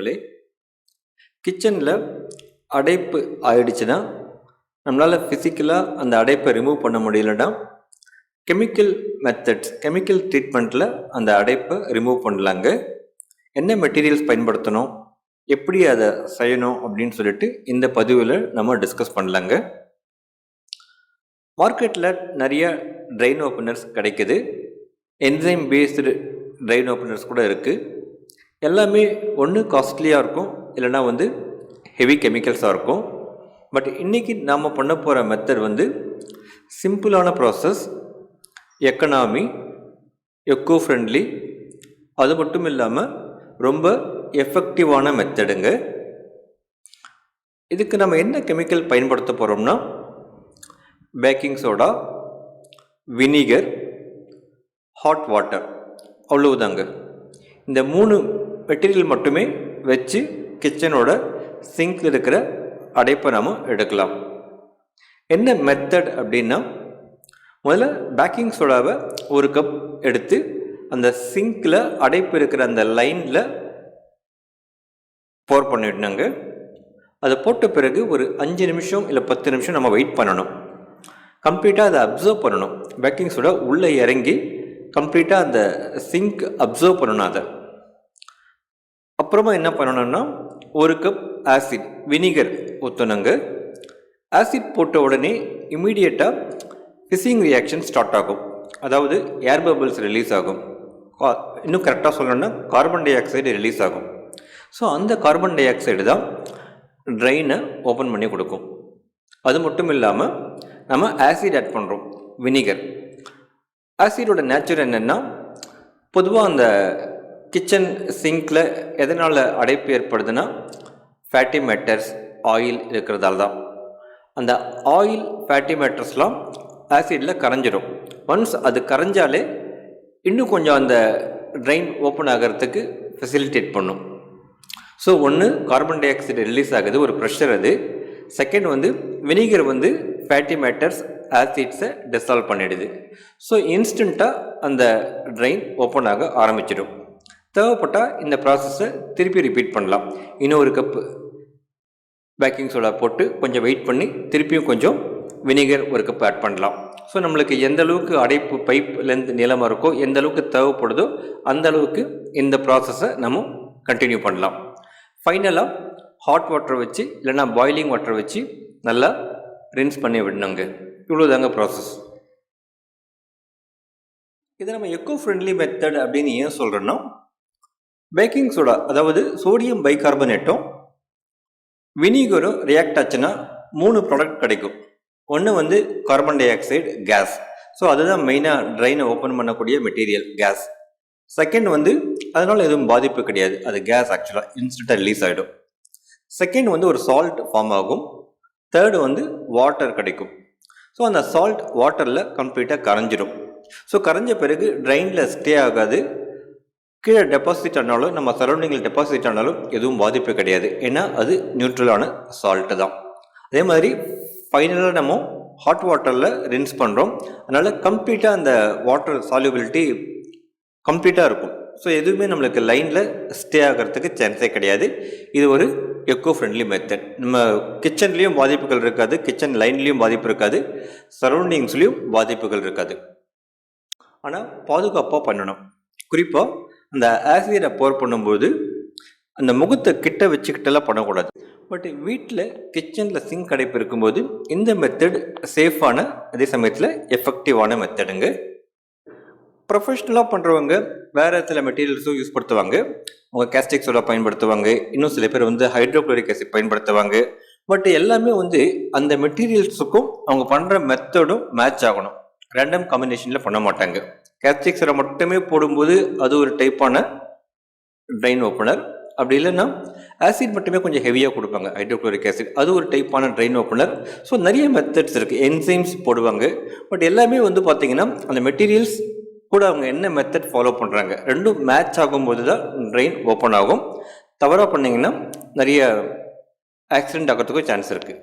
நண்பர்களே, கிச்சனில் அடைப்பு ஆயிடுச்சுன்னா நம்மளால் ஃபிசிக்கலாக அந்த அடைப்பை ரிமூவ் பண்ண முடியலன்னா கெமிக்கல் ட்ரீட்மெண்ட்டில் அந்த அடைப்பை ரிமூவ் பண்ணலாங்க. என்ன மெட்டீரியல்ஸ் பயன்படுத்தணும், எப்படி அதை செய்யணும் அப்படின்னு சொல்லிட்டு இந்த பதிவில் நம்ம டிஸ்கஸ் பண்ணலாங்க. மார்க்கெட்டில் நிறைய ட்ரைன் ஓப்பனர்ஸ் கிடைக்குது. என்சைம் பேஸ்டு ட்ரைன் ஓப்பனர்ஸ் கூட இருக்குது. எல்லாமே ஒன்று காஸ்ட்லியாக இருக்கும், இல்லைனா ஹெவி கெமிக்கல்ஸாக இருக்கும். பட் இன்றைக்கி நாம் பண்ண போகிற மெத்தட் சிம்பிளான ப்ராசஸ், எக்கனாமி, எக்கோ ஃப்ரெண்ட்லி, அது மட்டும் இல்லாமல் ரொம்ப எஃபெக்டிவான மெத்தடுங்க. இதுக்கு நம்ம என்ன கெமிக்கல் பயன்படுத்த போகிறோம்னா baking soda, vinegar, hot water, அவ்வளவுதாங்க. இந்த 3 மெட்டீரியல் மட்டுமே வச்சு கிச்சனோட சிங்கில் இருக்கிற அடைப்பை நாம் எடுக்கலாம். என்ன மெத்தட் அப்படின்னா, முதல்ல பேக்கிங் சோடாவை 1 கப் எடுத்து அந்த சிங்கில் அடைப்பு இருக்கிற அந்த லைனில் போர் பண்ணிடணுங்க. அதை போட்ட பிறகு ஒரு 5 நிமிஷம் இல்லை 10 நிமிஷம் நம்ம வெயிட் பண்ணணும். கம்ப்ளீட்டாக அதை அப்சர்வ் பண்ணணும். பேக்கிங் சோடா உள்ளே இறங்கி கம்ப்ளீட்டாக அந்த சிங்க் அப்சர்வ் பண்ணணும். அதை அப்புறமா என்ன பண்ணணும்னா 1 கப் ஆசிட் வினிகர் ஊற்றணுங்க. ஆசிட் போட்ட உடனே இமீடியட்டாக ஃபிஷிங் ரியாக்ஷன் ஸ்டார்ட் ஆகும். அதாவது ஏர் பபிள்ஸ் ரிலீஸ் ஆகும். இன்னும் கரெக்டாக சொல்லணும்னா கார்பன் டை ஆக்சைடு ரிலீஸ் ஆகும். ஸோ அந்த கார்பன் டை ஆக்சைடு தான் ட்ரைனை ஓப்பன் பண்ணி கொடுக்கும். அது மட்டும் இல்லாமல் நம்ம ஆசிட் ஆட் பண்ணுறோம், வினிகர். ஆசிடோட நேச்சர் என்னென்னா, பொதுவாக அந்த கிச்சன் சிங்கில் எதனால் அடைப்பு ஏற்படுதுன்னா ஃபேட்டி மேட்டர்ஸ், ஆயில் இருக்கிறதால தான். அந்த ஆயில் ஃபேட்டி மேட்டர்ஸ்லாம் ஆசிடில் கரைஞ்சிடும். ஒன்ஸ் அது கரைஞ்சாலே இன்னும் கொஞ்சம் அந்த ட்ரைன் ஓப்பன் ஆகிறதுக்கு ஃபெசிலிட்டேட் பண்ணும். ஸோ ஒன்று கார்பன் டை ஆக்சைடு ரிலீஸ் ஆகுது, ஒரு ப்ரெஷர் அது. செகண்ட் வினிகர் ஃபேட்டி மேட்டர்ஸ், ஆசிட்ஸை டிசால்வ் பண்ணிடுது. ஸோ இன்ஸ்டண்ட்டாக அந்த ட்ரைன் ஓப்பன் ஆக ஆரம்பிச்சிடும். தேவைப்பட்டால் இந்த ப்ராசஸை திருப்பி ரிப்பீட் பண்ணலாம். இன்னும் 1 கப்பு பேக்கிங் சோடா போட்டு கொஞ்சம் வெயிட் பண்ணி திருப்பியும் கொஞ்சம் வினிகர் 1 கப் ஆட் பண்ணலாம். ஸோ நம்மளுக்கு எந்த அளவுக்கு அடைப்பு பைப் லென்த் நீளமாக இருக்கோ, எந்த அளவுக்கு தேவைப்படுதோ அந்த அளவுக்கு இந்த ப்ராசஸை நம்ம கண்டினியூ பண்ணலாம். ஃபைனலாக ஹாட் வாட்டர் வச்சு இல்லைனா பாய்லிங் வாட்டர் வச்சு நல்லா ரின்ஸ் பண்ணி விடணுங்க. இவ்வளோதாங்க ப்ராசஸ். இதை நம்ம எக்கோ ஃப்ரெண்ட்லி மெத்தட் அப்படின்னு ஏன் சொல்கிறோன்னா, பேக்கிங் சோடா அதாவது சோடியம் பைகார்பனேட்டும் வினிகரும் ரியாக்ட் ஆச்சுன்னா 3 ப்ராடக்ட் கிடைக்கும். ஒன்று carbon dioxide, gas. So அதுதான் மெயினாக ட்ரைனை ஓப்பன் பண்ணக்கூடிய மெட்டீரியல், கேஸ். செகண்ட் அதனால் எதுவும் பாதிப்பு கிடையாது, அது கேஸ் ஆக்சுவலாக இன்ஸ்டண்ட்டாக ரிலீஸ் ஆகிடும். செகண்ட் ஒரு சால்ட் ஃபார்ம் ஆகும். தேர்டு வாட்டர் கிடைக்கும். ஸோ அந்த சால்ட் வாட்டரில் கம்ப்ளீட்டாக கரைஞ்சிடும். ஸோ கரைஞ்ச பிறகு ட்ரைனில் ஸ்டே ஆகாது. கீழே டெபாசிட் ஆனாலும் நம்ம சரௌண்டிங்கில் டெபாசிட் ஆனாலும் எதுவும் பாதிப்பு கிடையாது. ஏன்னா அது நியூட்ரலான சால்ட்டு தான். அதே மாதிரி ஃபைனலாக நம்ம ஹாட் வாட்டரில் ரின்ஸ் பண்ணுறோம். அதனால் கம்ப்ளீட்டாக அந்த வாட்டர் சால்யூபிலிட்டி கம்ப்ளீட்டாக இருக்கும். ஸோ எதுவுமே நம்மளுக்கு லைனில் ஸ்டே ஆகிறதுக்கு சான்ஸே கிடையாது. இது ஒரு எக்கோ ஃப்ரெண்ட்லி மெத்தட். நம்ம கிச்சன்லேயும் பாதிப்புகள் இருக்காது, கிச்சன் லைன்லேயும் பாதிப்பு இருக்காது, சரௌண்டிங்ஸ்லேயும் பாதிப்புகள் இருக்காது. ஆனால் பாதுகாப்பாக பண்ணணும். குறிப்பாக அந்த ஆசிடை போர் பண்ணும்போது அந்த முகத்தை கிட்ட வச்சுக்கிட்டெல்லாம் பண்ணக்கூடாது. பட் வீட்டில் கிச்சனில் சிங்க் அடைப்பு இருக்கும்போது இந்த மெத்தட் சேஃபான, அதே சமயத்தில் எஃபெக்டிவான மெத்தடுங்க. ப்ரொஃபஷ்னலாக பண்ணுறவங்க வேறு சில மெட்டீரியல்ஸும் யூஸ் படுத்துவாங்க. அவங்க கேஸ்டிக் சோடா பயன்படுத்துவாங்க. இன்னும் சில பேர் ஹைட்ரோக்ளோரிக் ஆசிட் பயன்படுத்துவாங்க. பட் எல்லாமே அந்த மெட்டீரியல்ஸுக்கும் அவங்க பண்ணுற மெத்தடும் மேட்ச் ஆகணும். ரேண்டம் காம்பினேஷனில் பண்ண மாட்டாங்க. கேஸ்டிக் சோடா மட்டுமே போடும்போது அது ஒரு டைப்பான ட்ரைன் ஓப்பனர். அப்படி இல்லைன்னா ஆசிட் மட்டுமே கொஞ்சம் ஹெவியாக கொடுப்பாங்க, ஹைட்ரோக்ளோரிக் ஆசிட், அது ஒரு டைப்பான ட்ரைன் ஓப்பனர். ஸோ நிறைய மெத்தட்ஸ் இருக்குது. என்சைம்ஸ் போடுவாங்க. பட் எல்லாமே பார்த்தீங்கன்னா அந்த மெட்டீரியல்ஸ் கூட அவங்க என்ன மெத்தட் ஃபாலோ பண்ணுறாங்க ரெண்டும் மேட்ச் ஆகும்போது தான் ட்ரைன் ஓப்பன் ஆகும். தவறாக பண்ணிங்கன்னா நிறைய ஆக்சிடென்ட் ஆகிறதுக்கும் சான்ஸ் இருக்குது.